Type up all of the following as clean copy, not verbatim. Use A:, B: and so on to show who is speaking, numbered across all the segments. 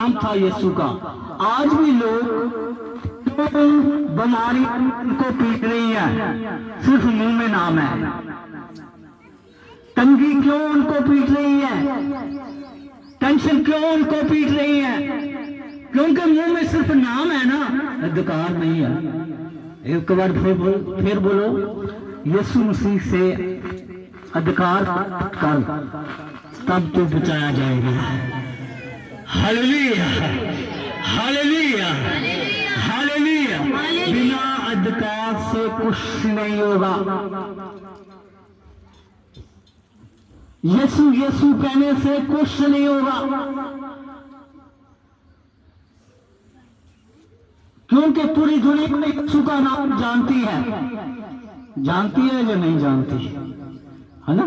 A: नाम था यीशु का। आज भी लोग तो बीमारी को पीट रही है, सिर्फ मुंह में नाम है। तंगी क्यों उनको पीट रही है, टेंशन क्यों उनको पीट रही है? क्योंकि मुंह में सिर्फ नाम है ना, अधिकार नहीं है। एक बार फिर बोलो, यीशु मसीह से अधिकार कर, तब तो बचाया जाएगा। Hallelujah, hallelujah, hallelujah. बिना अधिकार से कुछ नहीं होगा। यीशु यीशु कहने से कुछ नहीं होगा, क्योंकि पूरी दुनिया में यीशु का नाम जानती है। जानती है या नहीं जानती है ना?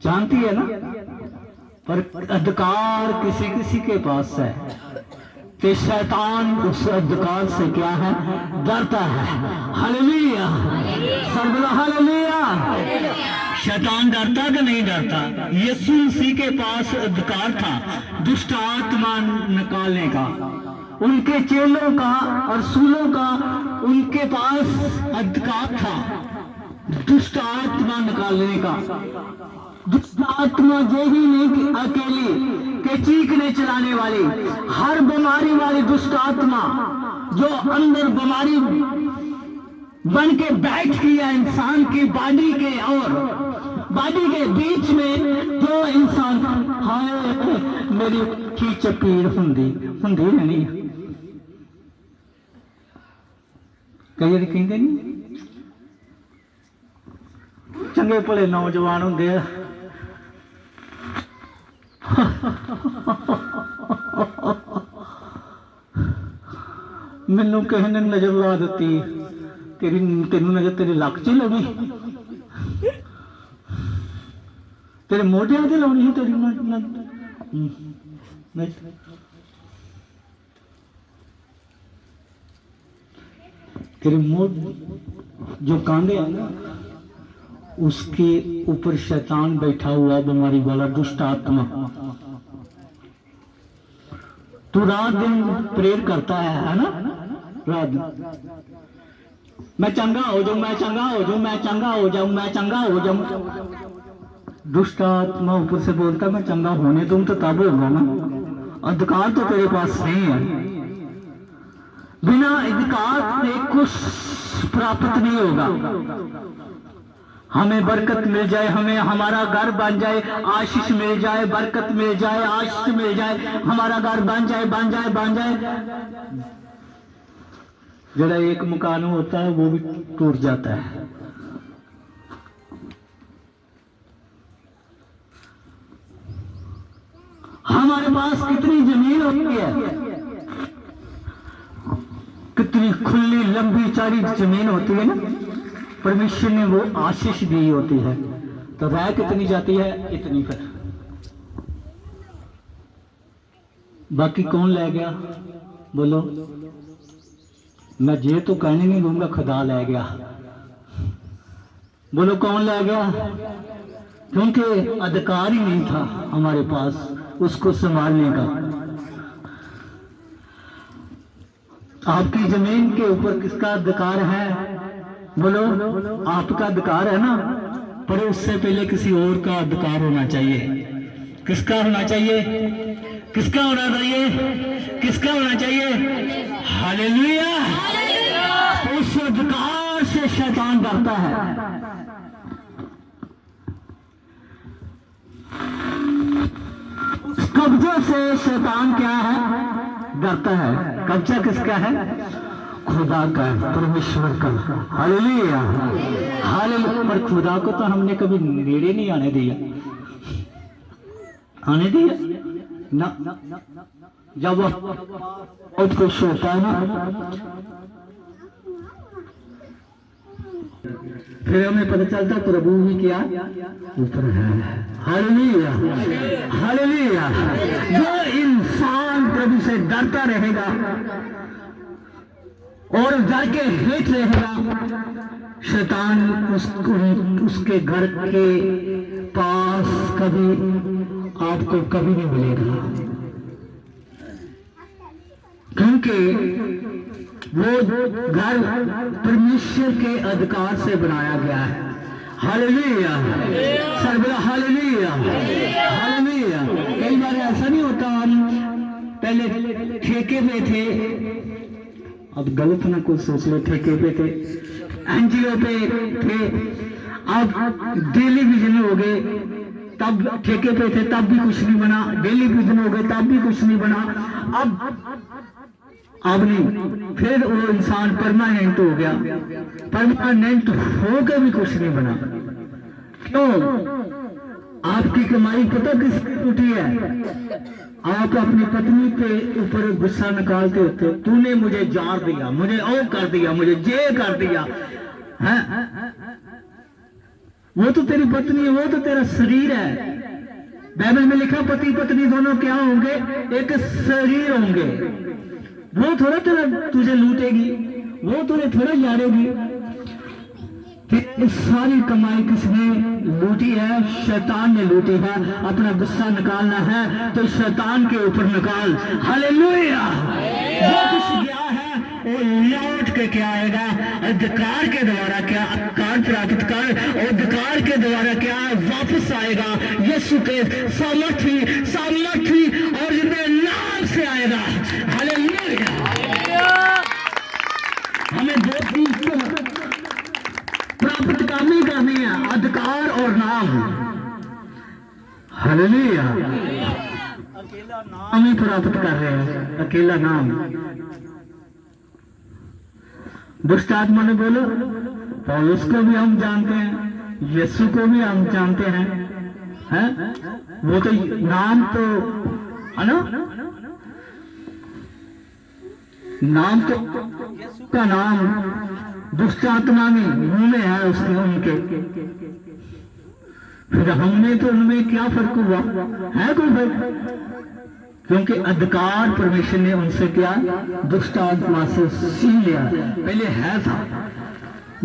A: जानती है ना, पर अधिकार किसी किसी के पास है। तो शैतान उस अधिकार से क्या है, डरता है। हालेलुया, सर्वदा हालेलुया। शैतान डरता कि नहीं डरता? यीशु मसीह के पास अधिकार था दुष्ट आत्मा निकालने का, उनके चेलों का और रसूलों का उनके पास अधिकार था दुष्ट आत्मा निकालने का। दुष्ट आत्मा यही नहीं कि अकेली के चीखने चलाने वाली, हर बीमारी वाली दुष्ट आत्मा जो अंदर बीमारी बन के बैठ गई है इंसान की बॉडी के और बॉडी के बीच में, जो इंसान हाय मेरी खींच पीड़ हुंदी नहीं, कई कहते नहीं चंगे भले नौजवान होंगे मैनू किसी ने नजर ला दी, तेन नजर तेरे लक च लानी, तेरे मोढिया से लानी, तेरी तेरे जो कांधे है ना, उसके ऊपर शैतान बैठा हुआ, बीमारी वाला दुष्ट आत्मा। तू रात दिन प्रेयर करता है ना, रात दिन मैं चंगा हो जाऊं, मैं चंगा हो जाऊं, मैं चंगा हो जाऊं, मैं चंगा हो जाऊं। दुष्ट आत्मा ऊपर से बोलता मैं चंगा होने दूं तो तब होगा ना, अधिकार तो तेरे पास नहीं है। बिना अधिकार से कुछ प्राप्त नहीं होगा। हमें बरकत मिल जाए, हमें हमारा घर बन जाए, आशीष मिल जाए, बरकत मिल जाए, आशीष मिल जाए, हमारा घर बन जाए, बन जाए, बन जाए। जरा एक मकान होता है वो भी टूट जाता है। हमारे पास कितनी जमीन होती है, कितनी खुली लंबी चौड़ी जमीन होती है ना, परमेश्वर ने वो आशीष दी होती है, तो रह कितनी जाती है, इतनी। फिर बाकी कौन ले गया बोलो? मैं ये तो कहने नहीं दूंगा खुदा ले गया। बोलो कौन ले गया? क्योंकि अधिकार ही नहीं था हमारे पास उसको संभालने का। आपकी जमीन के ऊपर किसका अधिकार है? बोलो आपका अधिकार है ना, पर उससे पहले किसी और का अधिकार होना चाहिए। किसका होना चाहिए? किसका होना चाहिए? किसका होना चाहिए? हालेलुया। उस अधिकार से शैतान डरता है। उस कब्जे से शैतान क्या है, डरता है। कब्जा किसका है? खुदा का, परमेश्वर का। Hallelujah, hallelujah. पर खुदा को तो हमने कभी नेड़े नहीं आने दिया, आने दिया ना। जब बहुत कुछ होता है ना, फिर हमें पता चलता प्रभु ही क्या ऊपर है। Hallelujah, hallelujah. जो इंसान प्रभु से डरता रहेगा और डर के हेठ रहेगा, शैतान उसके घर के पास कभी आपको कभी नहीं मिलेगा। क्योंकि वो घर परमेश्वर के अधिकार से बनाया गया है। हालेलुया, सर्वदा हालेलुया, हालेलुया। कई बार ऐसा नहीं होता, हम पहले ठेके पे थे, अब गलत ना कुछ सोच लो, ठेके पे थे, एनजीओ पे थे, अब डेली विजन हो गए, तब ठेके पे थे तब भी कुछ नहीं बना, डेली विजन हो गए तब भी कुछ नहीं बना, अब नहीं, फिर वो इंसान परमानेंट हो गया, परमानेंट होकर भी कुछ नहीं बना। क्यों? आपकी कमाई पता किसकी टूटी है? आप अपनी पत्नी के ऊपर गुस्सा निकालते होते, तूने मुझे जार दिया, मुझे और कर दिया, मुझे ये कर दिया है। वो तो तेरी पत्नी है, वो तो तेरा शरीर है। बाइबल में लिखा पति पत्नी दोनों क्या होंगे? एक शरीर होंगे। वो थोड़ा तेरा तुझे लूटेगी, वो तुझे थोड़ा यारेगी। सारी कमाई किसने लूटी है? शैतान ने लूटी है। अपना गुस्सा निकालना है तो शैतान के ऊपर निकाल। हालेलुया। जो कुछ गया है वो लौट के क्या आएगा? अधिकार के द्वारा क्या अधिकार प्राप्त कर, अधिकार के द्वारा क्या वापस आएगा? यीशु के सामर्थी और जितने नाम से आएगा। हालेलुया। हमें दो चीज प्राप्त करनी है, अधिकार और नाम। हालेलुया। अकेला नाम ही प्राप्त कर रहे हैं, अकेला नाम। दुष्ट आत्मा ने बोलो, पौलुस को भी हम जानते हैं, यीशु को भी हम जानते हैं, वो तो नाम तो है ना, नाम तो का नाम दुष्ट आत्मा में मुंह में है उसके, उनके। फिर हमने तो उनमें क्या फर्क हुआ है? कोई फर्क? क्योंकि अधिकार परमेश्वर ने उनसे क्या दुष्ट आत्मा से छीन लिया। पहले है था,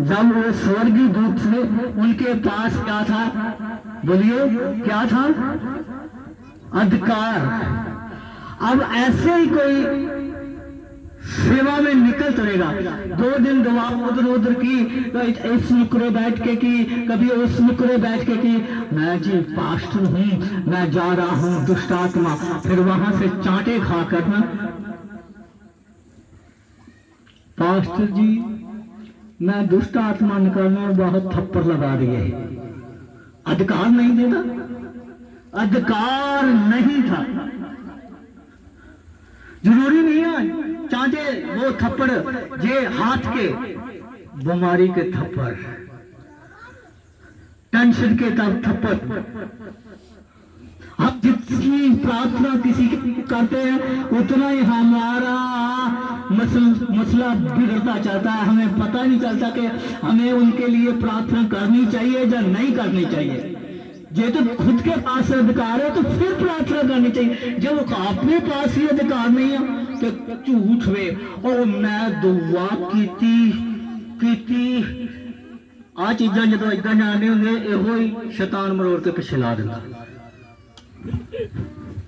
A: जब वो स्वर्गीय दूत थे उनके पास क्या था? बोलिए क्या था? अधिकार। अब ऐसे ही कोई सेवा में निकल चलेगा, 2 दिन दवा उधर उधर की, इस नुकरे बैठ के की, कभी उस नुकरे बैठ के की, मैं जी पास्टर हूँ, मैं जा रहा हूँ दुष्ट आत्मा, फिर वहां से चांटे खा कर ना, पास्टर जी मैं दुष्ट आत्मा निकालने में बहुत थप्पड़ लगा दिए। अधिकार नहीं देता, अधिकार नहीं था। जरूरी नहीं है चांटे वो थप्पड़, ये हाथ के बीमारी के थप्पड़, टेंशन के थप्पड़। हम जितनी प्रार्थना किसी की करते हैं उतना ही हमारा मसला बिगड़ता चलता है। हमें पता नहीं चलता कि हमें उनके लिए प्रार्थना करनी चाहिए या नहीं करनी चाहिए। ये तो खुद के पास अधिकार है तो फिर प्रार्थना करनी चाहिए। जब अपने पास ही अधिकार नहीं है तो झूठ वे और मैं दुआ की आ चीजा जो इदा जाने होंगे, यो ही शैतान मरोड़ के पिछे ला देता।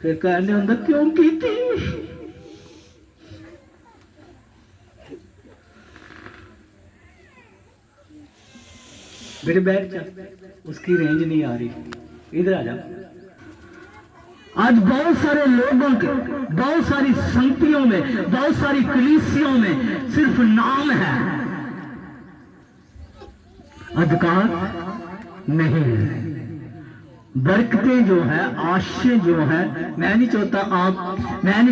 A: फिर कहने होंगे क्यों की? मेरे बैठ जा, उसकी रेंज नहीं आ रही, इधर आ जा। आज बहुत सारे लोगों के, बहुत सारी संगतियों में, बहुत सारी कलीसियों में सिर्फ नाम है, अधिकार नहीं है। बरकतें जो है, आशीष जो है, मैं नहीं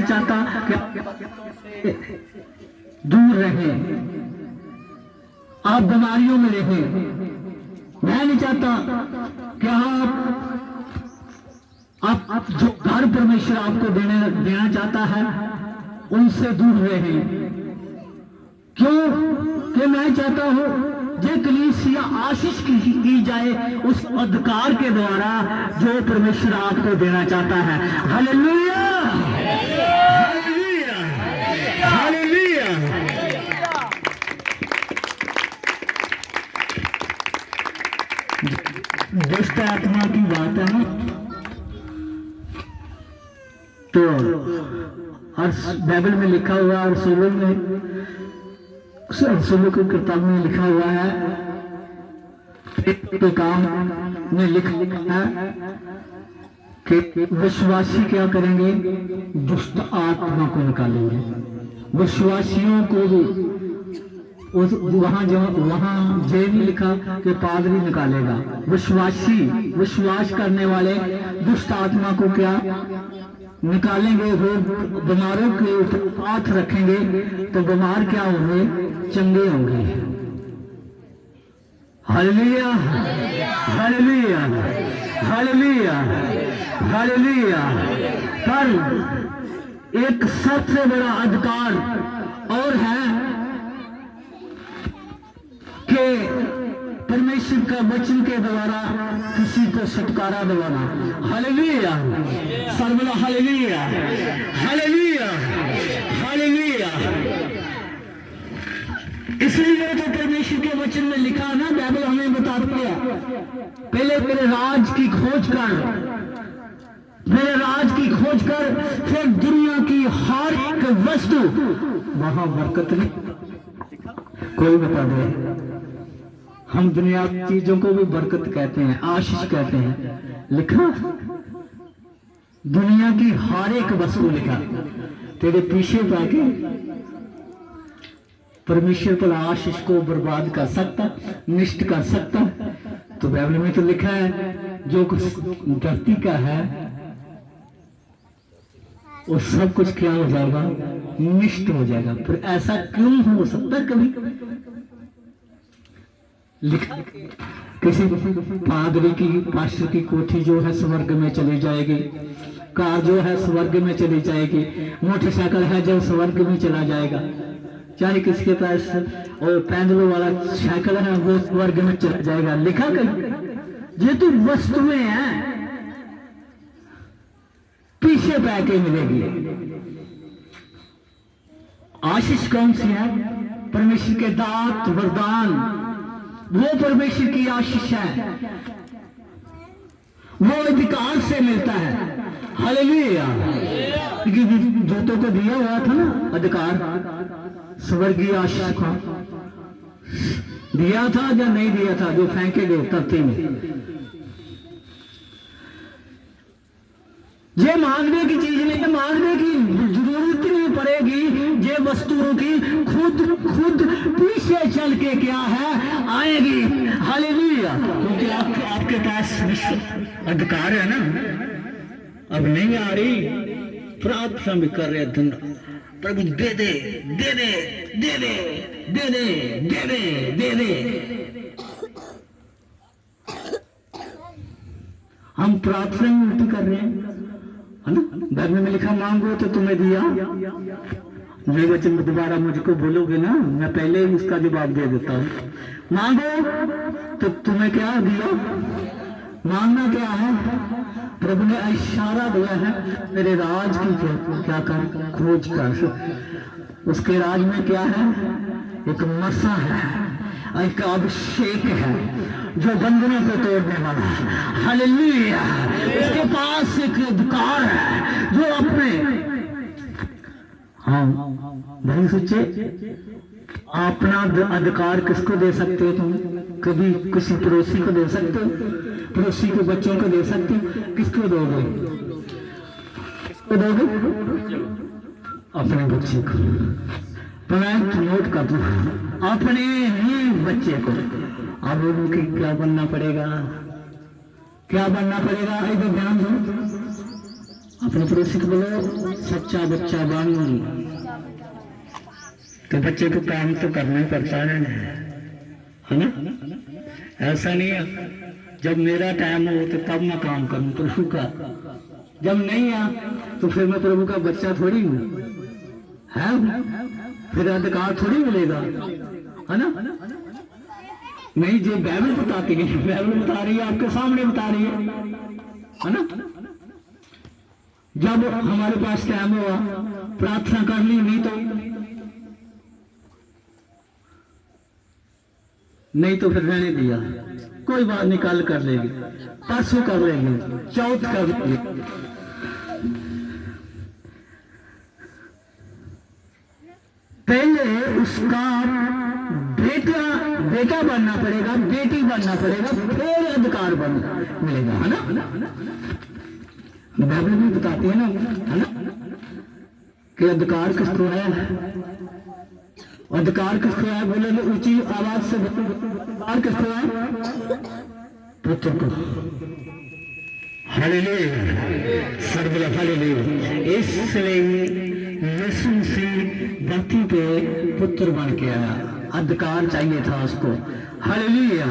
A: चाहता कि दूर रहें, आप बीमारियों में रहें। मैं नहीं चाहता कि आप जो घर परमेश्वर आपको देना चाहता है उनसे दूर रहें। क्यों? कि मैं चाहता हूं जो कलीसिया आशीष की जाए उस अधिकार के द्वारा जो परमेश्वर आपको देना चाहता है। Hallelujah, hallelujah, hallelujah. दुष्ट आत्मा की बात है ना, तो और बाइबल में लिखा हुआ और रसूलों की किताब में लिखा हुआ है, एक काम में लिखा है कि विश्वासी क्या करेंगे, दुष्ट आत्मा को निकालेंगे। विश्वासियों को भी वहां जेल में लिखा कि पादरी निकालेगा। विश्वासी, विश्वास करने वाले दुष्ट आत्मा को क्या निकालेंगे। वो बीमारों के ऊपर हाथ रखेंगे तो बीमार क्या होंगे, चंगे होंगे। Hallelujah, hallelujah, hallelujah, hallelujah. पर एक सबसे बड़ा अधिकार और है कि परमेश्वर का वचन के द्वारा किसी को छुटकारा दिलाना। हालेलुया, सर्वदा हालेलुया, हालेलुया, हालेलुया। इसलिए तो परमेश्वर के वचन में लिखा ना, बाइबल हमें बताती है, पहले मेरे राज की खोज कर, मेरे राज की खोज कर, फिर दुनिया की हर एक वस्तु, वहां बरकत नहीं। कोई बता दे, हम दुनिया की चीजों को भी बरकत कहते हैं, आशीष कहते हैं। लिखा दुनिया की हर एक वस्तु, लिखा तेरे पीछे पाके परमेश्वर पर आशीष को बर्बाद कर सकता, नष्ट कर सकता। तो बाइबल में तो लिखा है जो कुछ धरती का है वो सब कुछ क्या हो जाएगा, नष्ट हो जाएगा। फिर ऐसा क्यों हो सकता, कभी लिखा किसी पादरी की, पास्टर की कोठी जो है स्वर्ग में चली जाएगी, कार जो है स्वर्ग में चली जाएगी, मोटरसाइकिल है जो स्वर्ग में चला जाएगा, चाहे किसके पास और पैदलों वाला साइकिल है वो स्वर्ग में चला जाएगा। लिखा कहीं ये तो वस्तुएं हैं, पीछे पैके मिलेगी। आशीष कौन सी है, परमेश्वर के दात वरदान, वो परमेश्वर की आशीष है, वो अधिकार से मिलता है। हालेलुया, क्योंकि दूतों को दिया हुआ था ना अधिकार, स्वर्गीय आशीष को दिया था या नहीं दिया था, जो फेंके गए धरती में। ये मांगने की चीज नहीं है, मांगने की जरूरत नहीं पड़ेगी। ये वस्तुओं की खुद पीछे चल के क्या है, आएगी। हालेलुया, क्योंकि आपके पास अधिकार है ना। अब नहीं आ रही, प्रार्थना भी कर रहे दिन, प्रभु दे दे, दे दे, दे दे, दे दे, दे दे, दे दे। हम प्रार्थना में उल्टी कर रहे हैं, है ना। बाइबल में लिखा मांगो तो तुम्हें दिया। ये वचन दोबारा मुझको बोलोगे ना, मैं पहले ही उसका जवाब दे देता हूँ। मांगो तो तुम्हें क्या दिया, मांगना क्या है, प्रभु ने इशारा दिया है, मेरे राज की क्या कर, खोज कर। उसके राज में क्या है, एक मसा है, एक अभिषेक है जो बंधनों को तोड़ने वाला है। हालेलुया, उसके पास एक अधिकार है जो अपने, हाँ भाई सोचे, अपना अधिकार किसको दे सकते हो तुम, कभी किसी पड़ोसी को दे सकते हो, पड़ोसी के बच्चों को दे सकते हो, किसको दोगे, किसको दोगे, अपने बच्चे को। पॉइंट नोट कर दो, अपने ही बच्चे को। अब उनकी क्या बनना पड़ेगा, क्या बनना पड़ेगा, इधर ध्यान दो। अपने पड़ोसी को बोलो सच्चा बच्चा बन, तो बच्चे को काम तो करना ही पड़ता है ना। ऐसा नहीं है जब मेरा टाइम हो तो तब मैं काम करूं प्रभु का, जब नहीं आ तो फिर मैं प्रभु का बच्चा थोड़ी हूं, है फिर अधिकार थोड़ी मिलेगा, है ना। नहीं, जो बाइबल बताती है, बाइबल बता रही है, आपके सामने बता रही है ना। जब हमारे पास टाइम हुआ प्रार्थना कर ली, नहीं तो फिर रहने दिया, कोई बात निकाल कर लेंगे, परसों कर लेंगे, चौथ कर लेंगे। पहले उसका बेटा बेटा बनना पड़ेगा, बेटी बनना पड़ेगा, फिर अधिकार बन मिलेगा, है ना। बाइबल में बताते हैं ना, है ना, कि अधिकार किसको है, अधिकार किसको है, बोले तो ऊंची आवाज से अधिकार किसको है, पुत्र को। हालेलुया, सर्वदा हालेलुया। इसलिए यीशु मसीह धरती पे पुत्र बन के आया, अधिकार चाहिए था उसको। हालेलुया।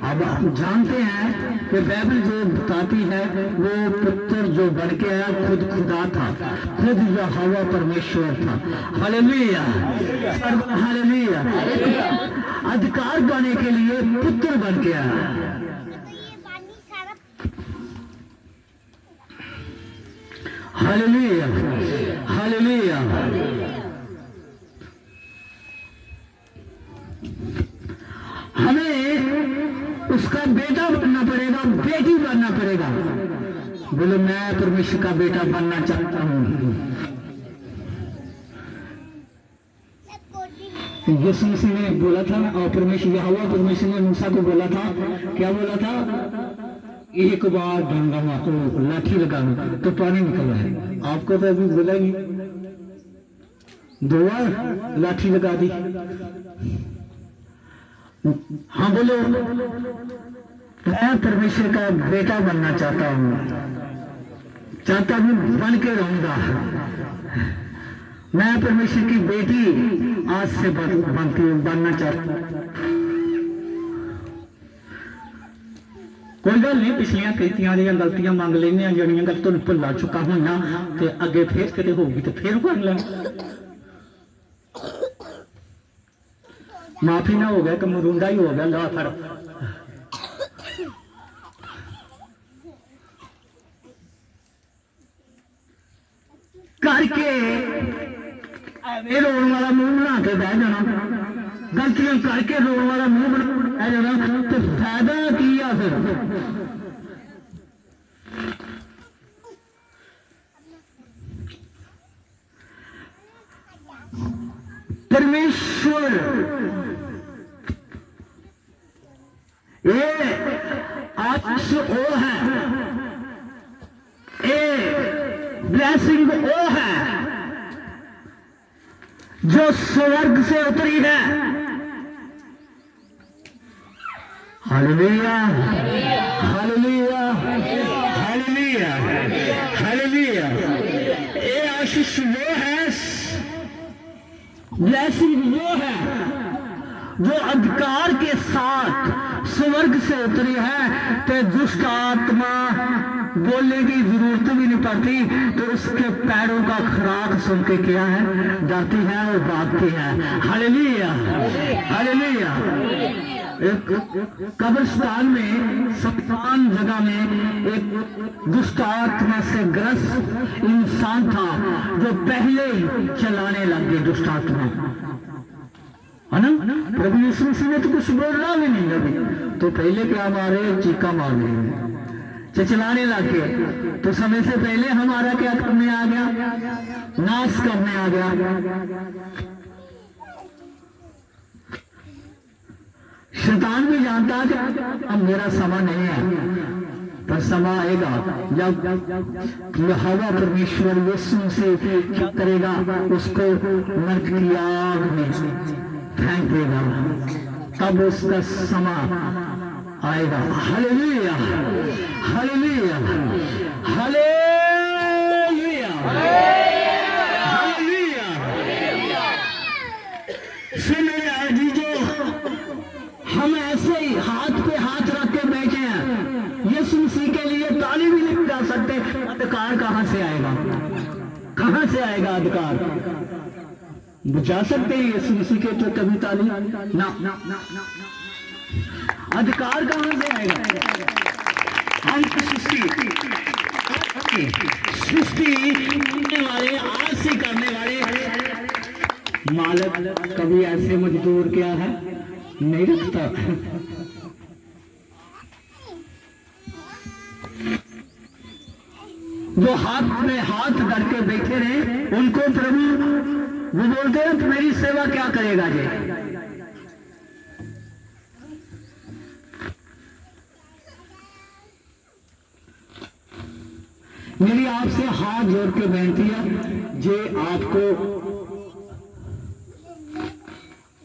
A: अब हम जानते हैं कि बाइबल जो बताती है वो पुत्र जो बन के आया खुद खुदा था, खुद यहोवा परमेश्वर था। Hallelujah, hallelujah. अधिकार पाने के लिए पुत्र बन के आया। Hallelujah, hallelujah. हमें उसका बेटा बनना पड़ेगा, बेटी बनना पड़ेगा। बोलो मैं परमेश्वर का बेटा बनना चाहता हूँ। यीशु मसीह ने बोला था, और परमेश्वर यहोवा परमेश्वर ने मूसा को बोला था, क्या बोला था, एक बार डंगा मारो, लाठी लगाना तो पानी निकला है। आपको तो अभी बोला ही, 2 बार लाठी लगा दी। हाँ बोलो, मैं परमेश्वर का बेटा बनना चाहता हूँ, चाहता हूँ, बन के रहूंगा। मैं परमेश्वर की बेटी आज से बनना चाहता हूँ। कोई गल नहीं, पिछलियां कीतियां दी गलतियां मंग लेने, जड़ियां गल तुहानूं भुला चुका होना, ते अगे फिर किते होगी तो फिर कर लें। माफी ना हो गया कि मरूंडा ही हो गया, ला फड़। करके रोन वाला मुंह बना के बह जाना, गलतियां करके रोन वाला मुंह बना जाना, तो फायदा की है फिर। परमेश्वर ये आशीष वो है, ये ब्लेसिंग वो है जो स्वर्ग से उतरी है। Hallelujah, hallelujah, hallelujah, hallelujah. ये आशीष वो है, ब्लेसिंग वो है जो अधिकार के साथ स्वर्ग से उतरी है। तो दुष्ट आत्मा बोलने की जरूरत भी नहीं पड़ती, तो उसके पैरों का खराक सुन के क्या है, डरती है और भागती है। Hallelujah, hallelujah. एक कब्रिस्तान में, सुनसान जगह में एक दुष्ट आत्मा से ग्रस्त इंसान था जो पहले ही चलाने लग गए, दुष्ट आत्मा, है ना। प्रभु यीशु मसीह ने तो कुछ बोलना भी नहीं अभी, तो पहले क्या मारे, चीका मार रहे, चलाने लग गए। तो समय से पहले हमारा क्या करने आ गया, नाश करने आ गया। शैतान भी जानता है कि अब मेरा समय नहीं है, पर समय आएगा जब यहोवा परमेश्वर यीशु से क्या करेगा, उसको नरक की आग में फेंक देगा, तब उसका समय आएगा। Hallelujah, hallelujah, hallelujah, hallelujah. सुन मेरे अजीजों, हम ऐसे ही हाथ पे हाथ रख के बैठे हैं, यीशु मसीह के लिए ताली भी नहीं बजा सकते। अधिकार कहां से आएगा, कहां से आएगा अधिकार? बुझा सकते हैं यीशु मसीह के तो कभी ताली ना, ना, ना, ना, ना। अधिकार कहां से आएगा? अंत सृष्टि करने वाले, आज से करने वाले मालिक कभी ऐसे मजदूर क्या है नहीं रखता। जो हाथ में हाथ धर के बैठे रहे, उनको प्रभु वो बोलते हैं मेरी सेवा क्या करेगा जी। मेरी आपसे हाथ जोड़ के बेनती है, जे आपको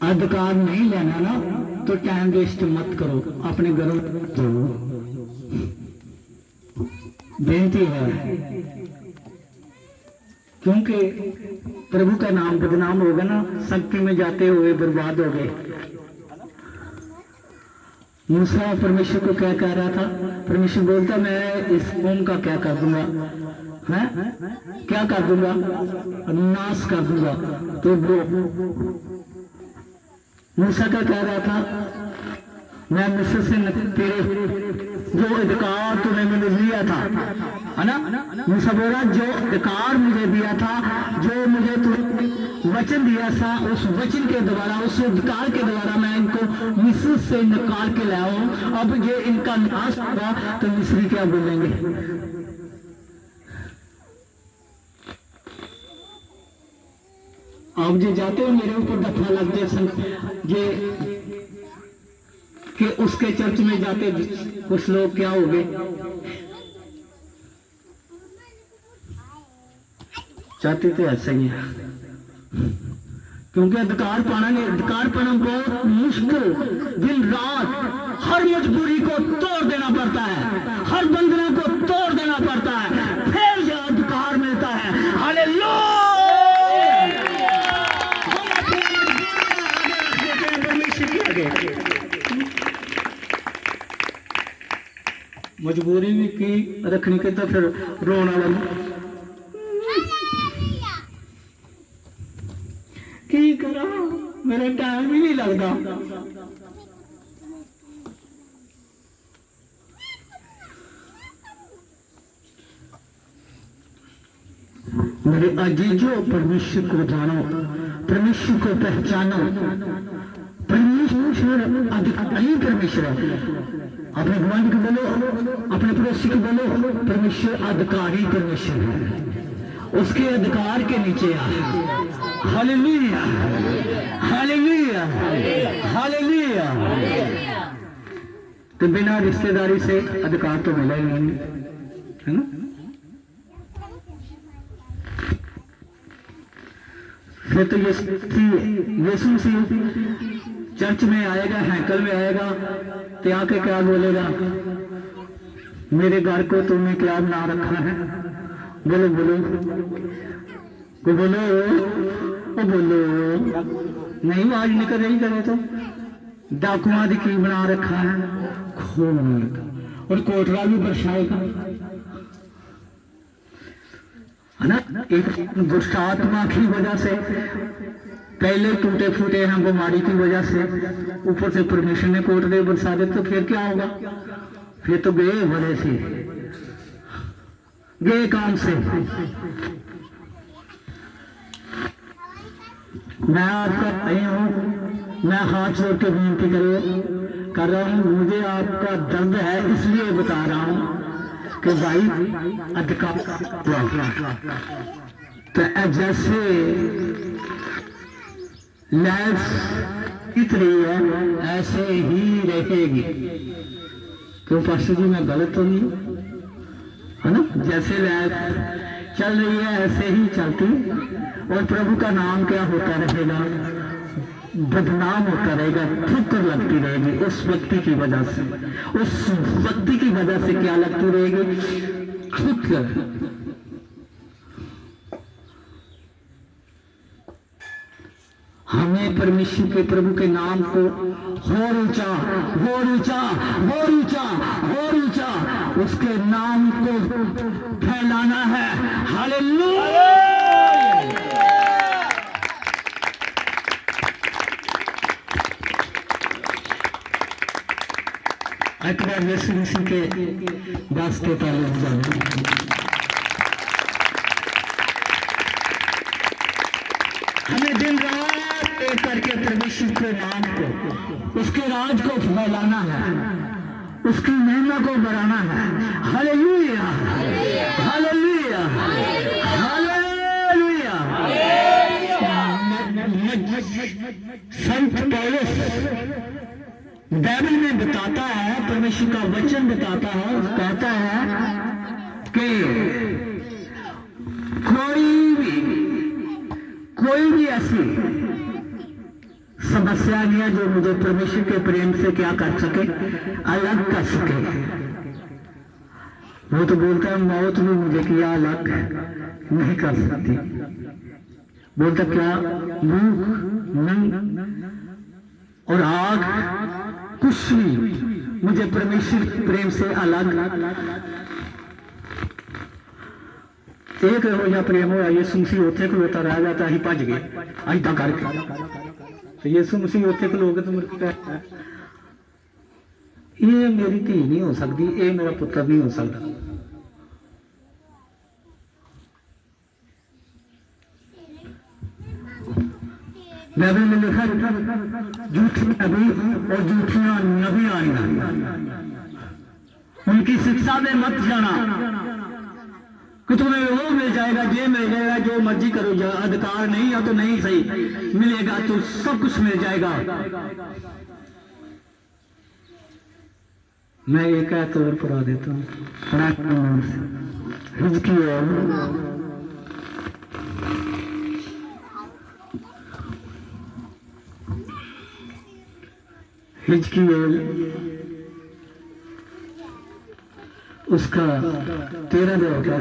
A: अधिकार नहीं लेना ना तो टाइम वेस्ट मत करो, अपने घरों जाओ। बेनती है, क्योंकि प्रभु का नाम बदनाम होगा ना, शक्ति में जाते हुए बर्बाद हो गए। मूसा परमेश्वर को क्या कह रहा था? परमेश्वर बोलता मैं इस कौम का क्या कर दूंगा, है क्या कर दूंगा, नाश कर दूंगा। तो वो मूसा का कह रहा था मैं मिस्र से तेरे जो अधिकार तूने मुझे दिया था, है ना, मूसा बोला जो अधिकार मुझे दिया था, जो मुझे तूने वचन दिया था, उस वचन के द्वारा, उस अधिकार के द्वारा मैं इनको मिस्र से निकाल के लाया हूं। अब ये इनका नाश होगा तो मिस्री क्या बोलेंगे? अब जो जाते हो मेरे ऊपर दफा लग जाए ये कि उसके चर्च में जाते कुछ लोग क्या हो गए, चाहते थे ऐसा ही है, क्योंकि अधिकार पाना नहीं, अधिकार पाना बहुत मुश्किल, दिन रात हर मजबूरी को तोड़ देना पड़ता है, हर बंधनों को तोड़ देना पड़ता है, फिर यह अधिकार मिलता है। हालेलुया। मजबूरी भी की रखनी के तो फिर रोना लगा की करा, मेरा टाइम भी नहीं लगता। मेरे अजीजों, परमेश्वर को जानो, परमेश्वर को पहचानो। परमेश्वर अधिकारी परमेश्वर है। अपने गुआंढी को बोलो, अपने पड़ोसी को बोलो, परमेश्वर अधिकारी परमेश्वर है, उसके अधिकार के नीचे आ। Hallelujah, hallelujah, hallelujah. तो बिना रिश्तेदारी से अधिकार तो मिला ही नहीं, है ना। फिर तो यीशु मसीह चर्च में आएगा, हैकल में आएगा, तो आके क्या बोलेगा? मेरे घर को तुमने क्या बना रखा है? बोलो बोलो बोलो बोलो, नहीं आज निकल रही करे तो डाकुआ दी की बना रखा है, खूब और कोटरा भी बरसाएगा, है ना। एक दुष्ट आत्मा की वजह से पहले टूटे फूटे हैं, बीमारी की वजह से ऊपर से परमेश्वर ने कोट दे बरसा दे, तो फिर क्या होगा? फिर तो गए बड़े से गए काम से। मैं आपका भाई हूं, मैं हाथ जोड़ के विनती कर रहा हूं, मुझे आपका दर्द है इसलिए बता रहा हूं कि भाई अधिकार तो जैसे लाइफ इत रही है ऐसे ही रहेगी। क्यों पास्टर जी मैं गलत तो नहीं, है ना। जैसे लाइफ चल रही है ऐसे ही चलती, और प्रभु का नाम क्या होता रहेगा? बदनाम होता रहेगा, ठुकर लगती रहेगी उस व्यक्ति की वजह से। उस व्यक्ति की वजह से क्या लगती रहेगी? ठुकर। हमें परमेश्वर के प्रभु के नाम को और ऊंचा और ऊंचा और ऊंचा और ऊंचा उसके नाम को फैलाना है। हालेलुया। एक बार यीशु मसीह के वास्ते ताली बजाओ। हमें दिन रात एक करके परमेश्वर के नाम को, उसके राज को फैलाना है, उसकी महिमा को बढ़ाना है। Hallelujah, hallelujah, hallelujah. संत पौलुस बाइबल में बताता है, परमेश्वर का वचन बताता है, कहता है कि कोई भी ऐसी समस्या नहीं है जो मुझे परमेश्वर के प्रेम से क्या कर सके, अलग कर सके। वो तो बोलता है मौत भी मुझे किया अलग नहीं कर सकती। बोलता क्या, भूख नहीं और आग कुछ भी मुझे परमेश्वर के प्रेम से अलग। एक हो जा प्रेम हो, यीशु मसीह उत्थे खलोता रह जाता, ही भज गए ऐसा करके। यीशु मसीह उत्थे खलो के तो मुझे कहता है ये मेरी धी नहीं हो सकती, ये मेरा पुत्र नहीं हो सकता। बाइबल में लिखा झूठी नबी और झूठियां नबी आई, उनकी शिक्षा में मत जाना कि तुम्हें वो मिल जाएगा, ये मिल जाएगा, जो मर्जी करो, अधिकार नहीं है तो नहीं सही मिलेगा, तो सब कुछ मिल जाएगा। मैं एक तौर पर आ देता हूँ, हिजकियेल उसका 13 होता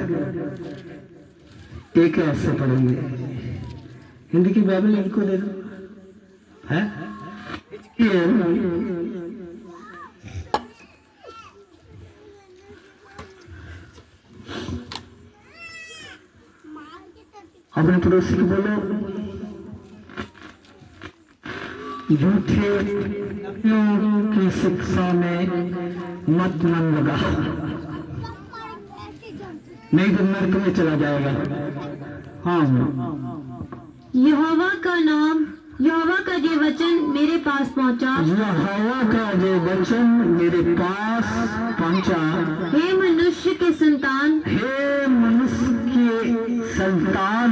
A: एक ऐसे पढ़ेंगे। हिंदी की बाइबल इनको दे दो है। अपने पड़ोसी को बोलो झूठे की शिक्षा में मत मन लगा, नहीं तो नरक में चला जाएगा। हाँ,
B: यहोवा का नाम, यहोवा का ये वचन मेरे पास पहुंचा,
A: यहोवा का ये वचन मेरे पास पहुंचा।
B: हे मनुष्य के संतान,
A: हे मनुष्य के संतान,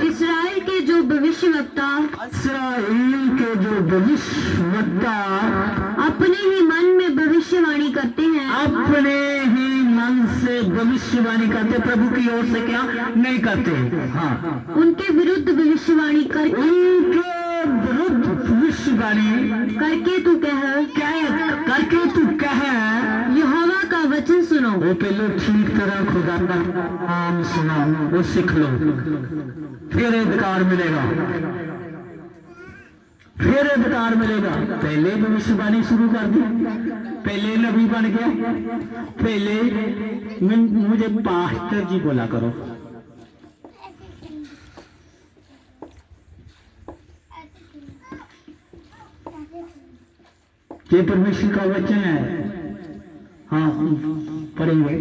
B: इस्राएल के जो भविष्यवक्ता,
A: इस्राएल के जो भविष्यवक्ता
B: अपने ही मन में भविष्यवाणी करते हैं,
A: अपने ही मन से भविष्यवाणी करते, प्रभु की ओर से क्या नहीं करते। हाँ,
B: उनके विरुद्ध भविष्यवाणी करके,
A: उनके विरुद्ध भविष्यवाणी
B: करके तू कह,
A: करके तू कह,
B: यहोवा का वचन सुनो।
A: वो पहले ठीक तरह खुदा का नाम सुनो, वो सीख लो, फिर अधिकार मिलेगा, फिर अधिकार मिलेगा। पहले भविष्यवाणी शुरू कर दी, पहले नबी बन गया, पहले मुझे पास्टर जी बोला करो। ये परमेश्वर का वचन है। हाँ, पढ़ेंगे।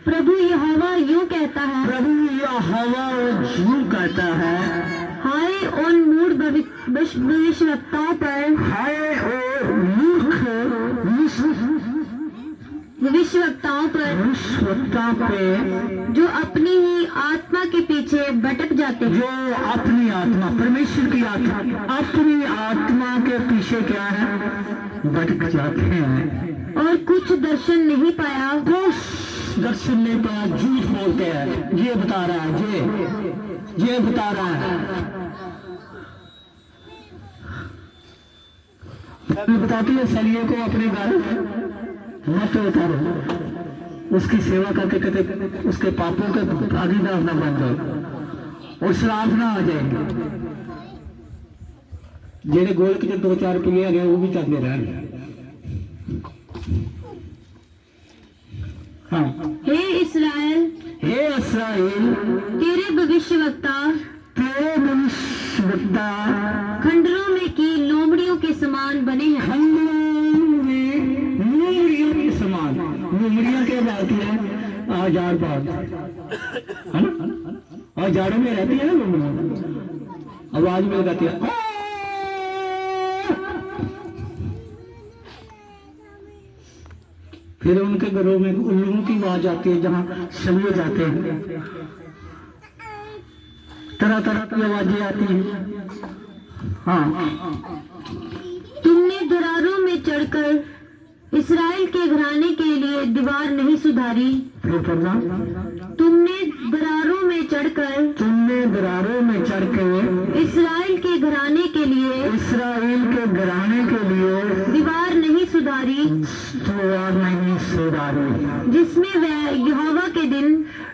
B: प्रभु यहोवा यूं कहता है,
A: प्रभु यहोवा यूं कहता है,
B: हाय उन मूढ़ भविष्यवक्ताओं पर,
A: हाय ओ मूर्ख
B: भविष्यवक्ताओं पर,
A: भविष्यवक्ता पे
B: जो अपनी ही आत्मा के पीछे भटक जाते हैं,
A: जो अपनी आत्मा, परमेश्वर की आत्मा, अपनी आत्मा के पीछे क्या है, भटक जाते हैं
B: और कुछ दर्शन नहीं पाया,
A: कुछ दर्शन नहीं पाया, झूठ बोलते हैं। ये बता रहा है, ये बता रहा है, बताती है सलिए को अपने घर मत उतारो, उसकी सेवा करके कहते उसके पापों के भागीदार न बन जाओ और श्राप ना आ जाएंगे। जेडे गोलक जो 2-4 रुपये आ गए वो भी चलते रह। हाँ,
B: हे इस्राएल, तेरे भविष्यवक्ता खंडरों में की लोमड़ियों के समान बने हैं।
A: खंडरों में लोमड़ियों के समान, लोमड़ियां क्या जाती है, आजार बाग है ना, आजाड़ों में रहती है ना लोमड़ियां, आवाज में लगाती है। फिर उनके घरों में उल्लुओं की आवाज आती है, जहाँ सभी जाते हैं तरह तरह की आवाजें आती हैं। हाँ,
B: तुमने दरारों में चढ़कर इसराइल के घराने के लिए दीवार नहीं सुधारी।
A: फिर पढ़ना,
B: तुमने दरारों में चढ़कर
A: तुमने दरारों में चढ़ के
B: इसराइल के घराने के लिए
A: इसराइल के घराने के लिए
B: दीवार नहीं सुधारी,
A: दीवार नहीं सुधारी,
B: जिसमें वह यहोवा के दिन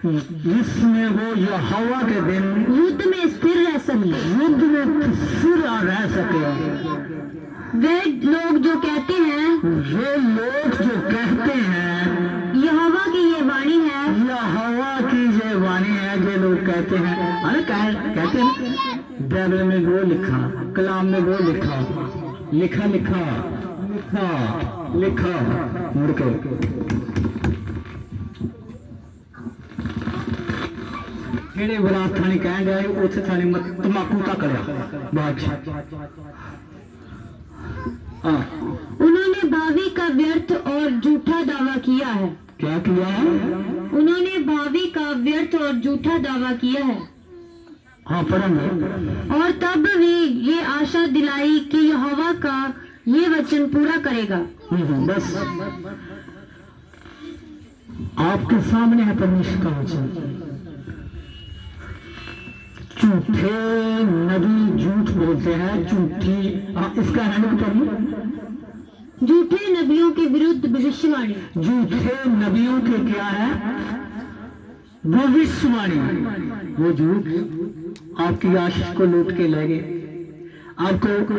A: जिसमें वो यहोवा के दिन
B: युद्ध में स्थिर रह सके।
A: युद्ध में स्थिर रह सके।
B: वे लोग जो कहते हैं,
A: ये लोग जो कहते हैं
B: यहोवा की ये वाणी है,
A: यहोवा की ये वाणी है, ये लोग कहते हैं। अरे कहते हैं बाइबल में वो लिखा, कलाम में वो लिखा, लिखा लिखा लिखा लिखा मुड़ के ਜਿਹੜੇ ਬਰਾਤ ਥਾਣੀ ਕਹਿਣ ਡਿਆ ਸੀ ਉੱਥੇ ਥਾਣੀ ਤਮਾਕੂ ਤੱਕ ਲਿਆ ਬਾਅਦ ਚ। हाँ,
B: उन्होंने भावी का व्यर्थ और झूठा दावा किया है।
A: क्या किया है?
B: उन्होंने भावी का व्यर्थ और झूठा दावा किया है।
A: हाँ पढ़ेंगे।
B: और तब भी ये आशा दिलाई कि यहोवा का ये वचन पूरा करेगा।
A: बस आपके सामने है परमेश्वर का वचन। झूठे नबी झूठ बोलते हैं, झूठी इसका हैंडल पढ़िए।
B: झूठे नबियों के विरुद्ध भविष्यवाणी।
A: झूठे नबियों के क्या है? भविष्यवाणी। वो झूठ आपकी आशीष को लूट के ले गए, आपको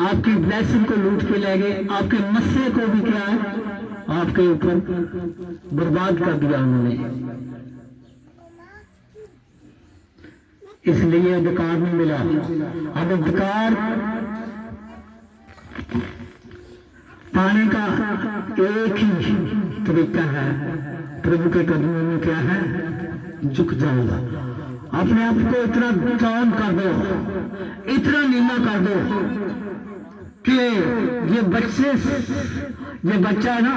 A: आपकी ब्लेसिंग को लूट के ले गए, आपके मस्से को भी क्या है आपके ऊपर बर्बाद कर दिया उन्होंने। इसलिए अधिकार नहीं मिला। अब अधिकार पाने का एक ही तरीका है, प्रभु के कदमों में क्या है? झुक जाओ। अपने आप को इतना डाउन कर दो, इतना नीला कर दो कि ये बच्चा है ना,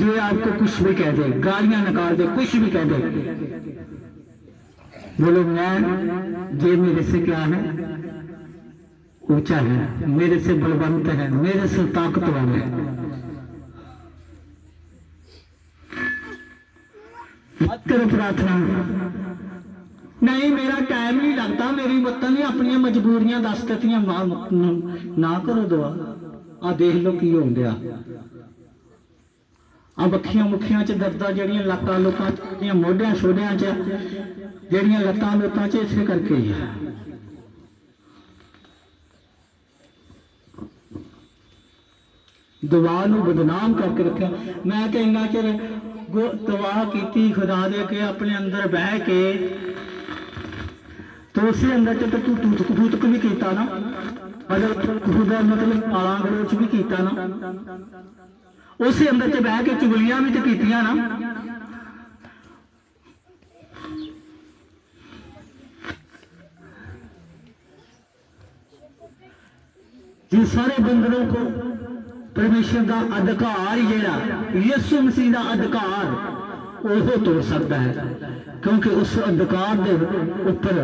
A: ये आपको कुछ भी कह दे, गालियां निकाल दे, कुछ भी कह दे, बोलो मैं ये मेरे से क्या है? ऊंचा है, मेरे से बलवंत है, मेरे से ताकतवर है। मत करो प्रार्थना, नहीं मेरा टाइम नहीं लगता, मेरी वतन ने अपनी मजबूरियां दस दित्तियां, ना करो दुआ। आ देख लो की होण दिया। आ बखियां मुखियां च दर्दां जड़ियां लत्तां लोकां च, मोढियां शोढियां च जड़ियां लत्तां लोतां च, इसे करके ही है। दुआ नूं बदनाम करके रखा। मैं तो इन्ना चिर दुआ की खुदा दे के अपने अंदर बह के, तो उसे अंदर च तू तूतक भी किया ना, खुदा मतलब गालां गलोच भी किया ना, उसे अंदर च बह के चुगलियां भी तो कीतियां ना। ये सारे बंदरों को परमेश्वर का अधिकार जेड़ा यीशु मसीह का अधिकार वो तोड़ सकता है, क्योंकि उस अधिकार के ऊपर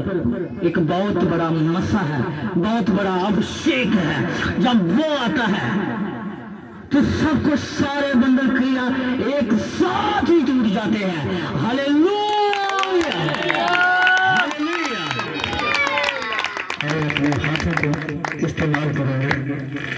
A: एक बहुत बड़ा मसा है, बहुत बड़ा अभिषेक है। जब वो आता है तो सब कुछ सारे बंदर क्रिया एक साथ ही टूट जाते हैं। Hallelujah, hallelujah. अपने हाथों को इस्तेमाल करेंगे।